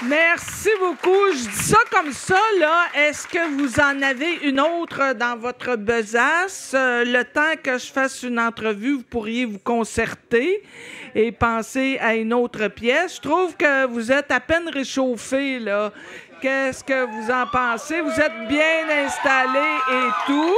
Merci beaucoup. Je dis ça comme ça, là. Est-ce que vous en avez une autre dans votre besace? Le temps que je fasse une entrevue, vous pourriez vous concerter et penser à une autre pièce. Je trouve que vous êtes à peine réchauffé, là. Qu'est-ce que vous en pensez? Vous êtes bien installé et tout.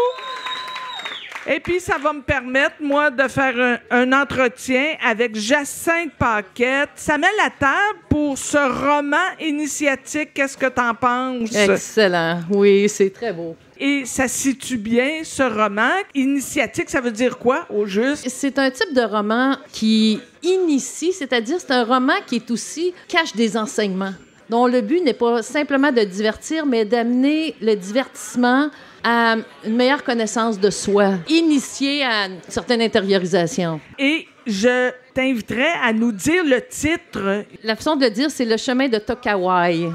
Et puis, ça va me permettre, moi, de faire un entretien avec Jacinthe Paquette. Ça met la table pour ce roman initiatique. Qu'est-ce que t'en penses? Excellent. Oui, c'est très beau. Et ça situe bien ce roman. Initiatique, ça veut dire quoi, au juste? C'est un type de roman qui initie, c'est-à-dire c'est un roman qui est aussi cache des enseignements, dont le but n'est pas simplement de divertir, mais d'amener le divertissement à une meilleure connaissance de soi, initier à une certaine intériorisation. Et je t'inviterais à nous dire le titre. La façon de le dire, c'est Le chemin de Tokawai.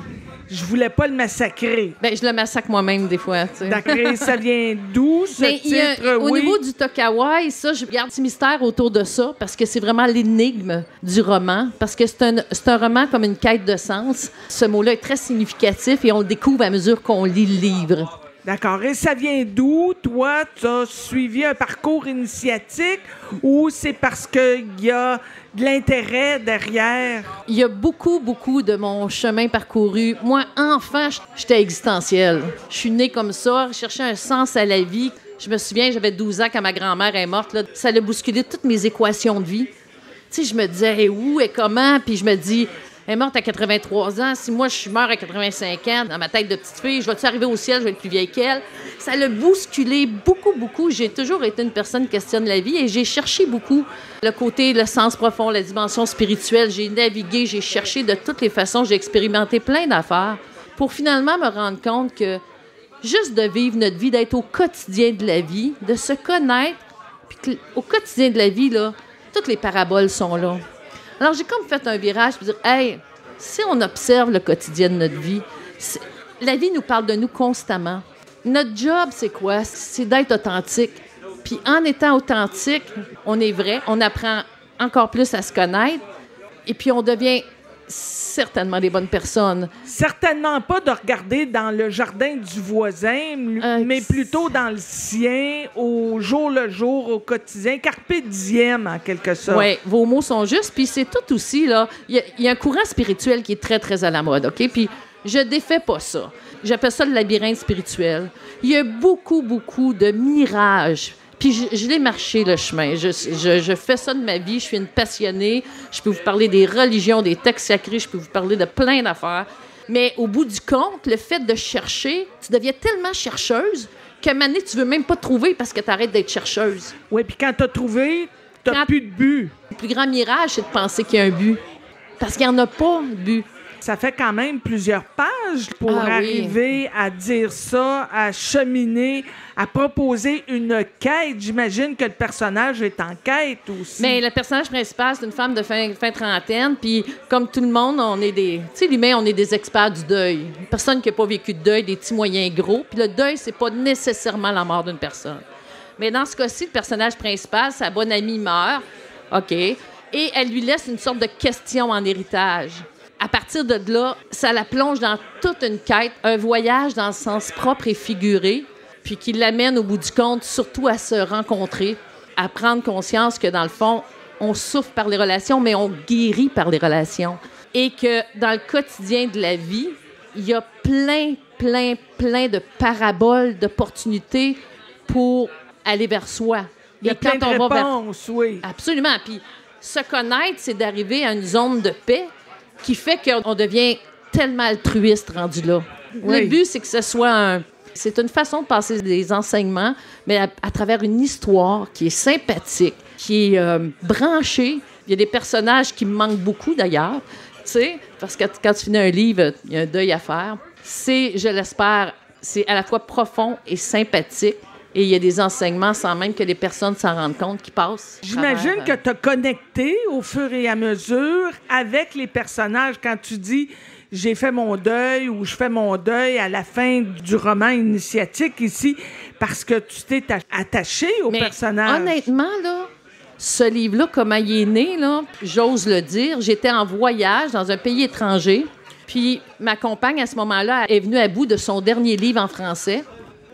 Je voulais pas le massacrer. Ben, je le massacre moi-même des fois. Tu sais. D'accord, ça vient d'où, ce titre? Au niveau du Tokawai, ça, je garde un petit mystère autour de ça parce que c'est vraiment l'énigme du roman, parce que c'est un roman comme une quête de sens. Ce mot-là est très significatif et on le découvre à mesure qu'on lit le livre. D'accord. Et ça vient d'où? Toi, tu as suivi un parcours initiatique ou c'est parce qu'il y a de l'intérêt derrière? Il y a beaucoup, beaucoup de mon chemin parcouru. Moi, enfant, j'étais existentielle. Je suis née comme ça, cherchais un sens à la vie. Je me souviens, j'avais 12 ans quand ma grand-mère est morte. Là. Ça a bousculé toutes mes équations de vie. Tu sais, je me disais, où et comment? Puis je me dis... Elle est morte à 83 ans. Si moi, je meurs à 85 ans, dans ma tête de petite fille, je vais-tu arriver au ciel, je vais être plus vieille qu'elle? Ça l'a bousculé beaucoup, beaucoup. J'ai toujours été une personne qui questionne la vie et j'ai cherché beaucoup le côté, le sens profond, la dimension spirituelle. J'ai navigué, j'ai cherché de toutes les façons. J'ai expérimenté plein d'affaires pour finalement me rendre compte que juste de vivre notre vie, d'être au quotidien de la vie, de se connaître, puis au quotidien de la vie, là, toutes les paraboles sont là. Alors, j'ai comme fait un virage pour dire, hey, si on observe le quotidien de notre vie, la vie nous parle de nous constamment. Notre job, c'est quoi? C'est d'être authentique. Puis en étant authentique, on est vrai, on apprend encore plus à se connaître et puis on devient certainement des bonnes personnes. Certainement pas de regarder dans le jardin du voisin, mais plutôt dans le sien, au jour le jour, au quotidien. Carpe diem, en quelque sorte. Oui, vos mots sont justes. Puis c'est tout aussi, là. Il y a un courant spirituel qui est très, très à la mode, OK? Puis je défais pas ça. J'appelle ça le labyrinthe spirituel. Il y a beaucoup, beaucoup de mirages. Puis je l'ai marché, le chemin. Je fais ça de ma vie. Je suis une passionnée. Je peux vous parler des religions, des textes sacrés. Je peux vous parler de plein d'affaires. Mais au bout du compte, le fait de chercher, tu deviens tellement chercheuse qu'à un moment donné, tu veux même pas trouver parce que tu arrêtes d'être chercheuse. Oui, puis quand tu as trouvé, tu n'as plus de but. Le plus grand mirage, c'est de penser qu'il y a un but. Parce qu'il n'y en a pas de but. Ça fait quand même plusieurs pages pour arriver à dire ça, à cheminer, à proposer une quête. J'imagine que le personnage est en quête aussi. Mais le personnage principal, c'est une femme de fin trentaine. Puis, comme tout le monde, on est des... Tu sais, l'humain, on est des experts du deuil. Personne qui n'a pas vécu de deuil, des petits moyens gros. Puis le deuil, c'est pas nécessairement la mort d'une personne. Mais dans ce cas-ci, le personnage principal, sa bonne amie meurt. OK. Et elle lui laisse une sorte de question en héritage. À partir de là, ça la plonge dans toute une quête, un voyage dans le sens propre et figuré, puis qui l'amène au bout du compte surtout à se rencontrer, à prendre conscience que dans le fond, on souffre par les relations, mais on guérit par les relations. Et que dans le quotidien de la vie, il y a plein de paraboles, d'opportunités pour aller vers soi. Il y a plein de réponses, oui. Absolument. Puis se connaître, c'est d'arriver à une zone de paix qui fait qu'on devient tellement altruiste rendu là. Oui. Le but, c'est que ce soit c'est une façon de passer des enseignements, mais à travers une histoire qui est sympathique, qui est branchée. Il y a des personnages qui me manquent beaucoup, d'ailleurs, tu sais, parce que quand tu finis un livre, il y a un deuil à faire. Je l'espère, c'est à la fois profond et sympathique. Et il y a des enseignements sans même que les personnes s'en rendent compte qui passent. J'imagine que tu as connecté au fur et à mesure avec les personnages quand tu dis « j'ai fait mon deuil » ou « je fais mon deuil » à la fin du roman initiatique ici parce que tu t'es attaché au personnage. Honnêtement, là, Ce livre-là, comment il est né, là, j'ose le dire, j'étais en voyage dans un pays étranger, puis ma compagne, à ce moment-là, est venue à bout de son dernier livre en français.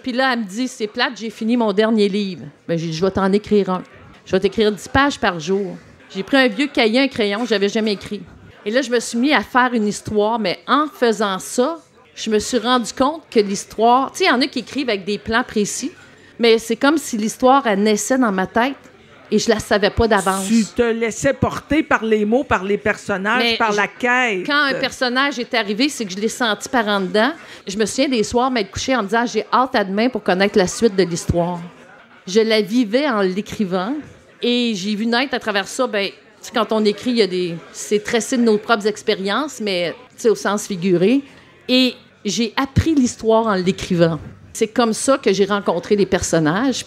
Puis là, elle me dit, c'est plate, j'ai fini mon dernier livre. Bien, j'ai dit, je vais t'en écrire un. Je vais t'écrire 10 pages par jour. J'ai pris un vieux cahier, un crayon, je n'avais jamais écrit. Et là, je me suis mis à faire une histoire, mais en faisant ça, je me suis rendu compte que l'histoire... Tu sais, il y en a qui écrivent avec des plans précis, mais c'est comme si l'histoire, elle naissait dans ma tête et je la savais pas d'avance. Tu te laissais porter par les mots, par les personnages, Mais par la quête. Quand un personnage est arrivé, c'est que je l'ai senti par en dedans. Je me souviens des soirs m'être couchée en me disant « J'ai hâte à demain pour connaître la suite de l'histoire ». Je la vivais en l'écrivant et j'ai vu naître à travers ça, bien, quand on écrit, il y a c'est tressé de nos propres expériences, mais au sens figuré. Et j'ai appris l'histoire en l'écrivant. C'est comme ça que j'ai rencontré les personnages.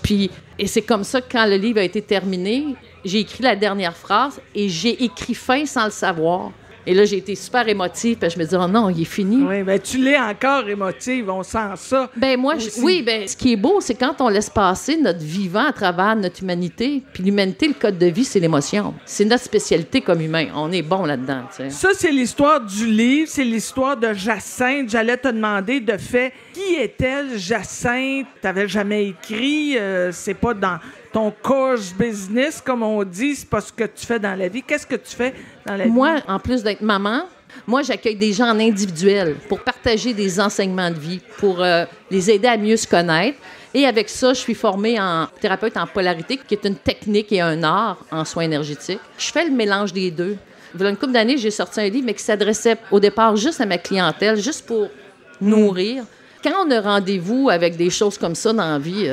Et c'est comme ça que quand le livre a été terminé, j'ai écrit la dernière phrase et j'ai écrit fin sans le savoir. Et là, j'ai été super émotive. Puis je me dis, oh non, il est fini. Oui, bien, tu l'es encore émotive. On sent ça. Ben moi, ce qui est beau, c'est quand on laisse passer notre vivant à travers notre humanité. Puis l'humanité, le code de vie, c'est l'émotion. C'est notre spécialité comme humain. On est bon là-dedans. T'sais. Ça, c'est l'histoire du livre. C'est l'histoire de Jacinthe. J'allais te demander, de fait, qui est-elle, Jacinthe? Tu n'avais jamais écrit. C'est pas dans ton course business, comme on dit. C'est pas ce que tu fais dans la vie. Qu'est-ce que tu fais dans la vie? Moi, en plus d'être maman, moi, j'accueille des gens en individuel pour partager des enseignements de vie, pour les aider à mieux se connaître. Et avec ça, je suis formée en thérapeute en polarité, qui est une technique et un art en soins énergétiques. Je fais le mélange des deux. Il y a une couple d'années, j'ai sorti un livre, mais qui s'adressait au départ juste à ma clientèle, juste pour nourrir. Quand on a rendez-vous avec des choses comme ça dans la vie...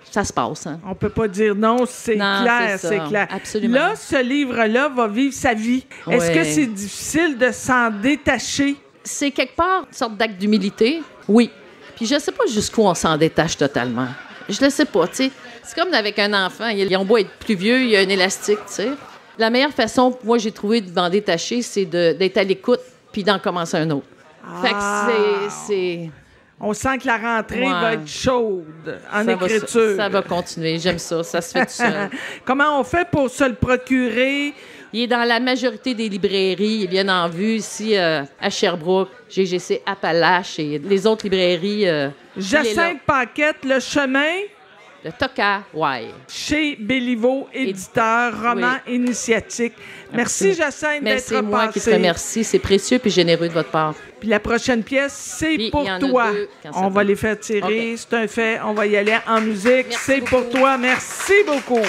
ça se passe. Hein? On peut pas dire non, c'est clair, c'est clair. Absolument. Là, ce livre-là va vivre sa vie. Ouais. Est-ce que c'est difficile de s'en détacher? C'est quelque part une sorte d'acte d'humilité, oui. Puis je sais pas jusqu'où on s'en détache totalement. Je le sais pas, tu sais. C'est comme avec un enfant. Ils ont beau être plus vieux, il y a un élastique, tu sais. La meilleure façon, moi, j'ai trouvé de m'en détacher, c'est d'être à l'écoute puis d'en commencer un autre. Fait que c'est... On sent que la rentrée va être chaude en écriture. Ça va continuer. J'aime ça. Ça se fait tout seul. Comment on fait pour se le procurer? Il est dans la majorité des librairies. Il est bien en vue ici à Sherbrooke, GGC Appalaches et les autres librairies. Jacinthe Paquette, Le Chemin. Le Toka, ouais. Chez Béliveau, éditeur, roman initiatique. Merci, Jacinthe, d'être passée. C'est moi qui te remercie. C'est précieux puis généreux de votre part. Puis la prochaine pièce, c'est pour toi. On va les faire tirer. Okay. C'est un fait. On va y aller en musique. C'est pour toi. Merci beaucoup.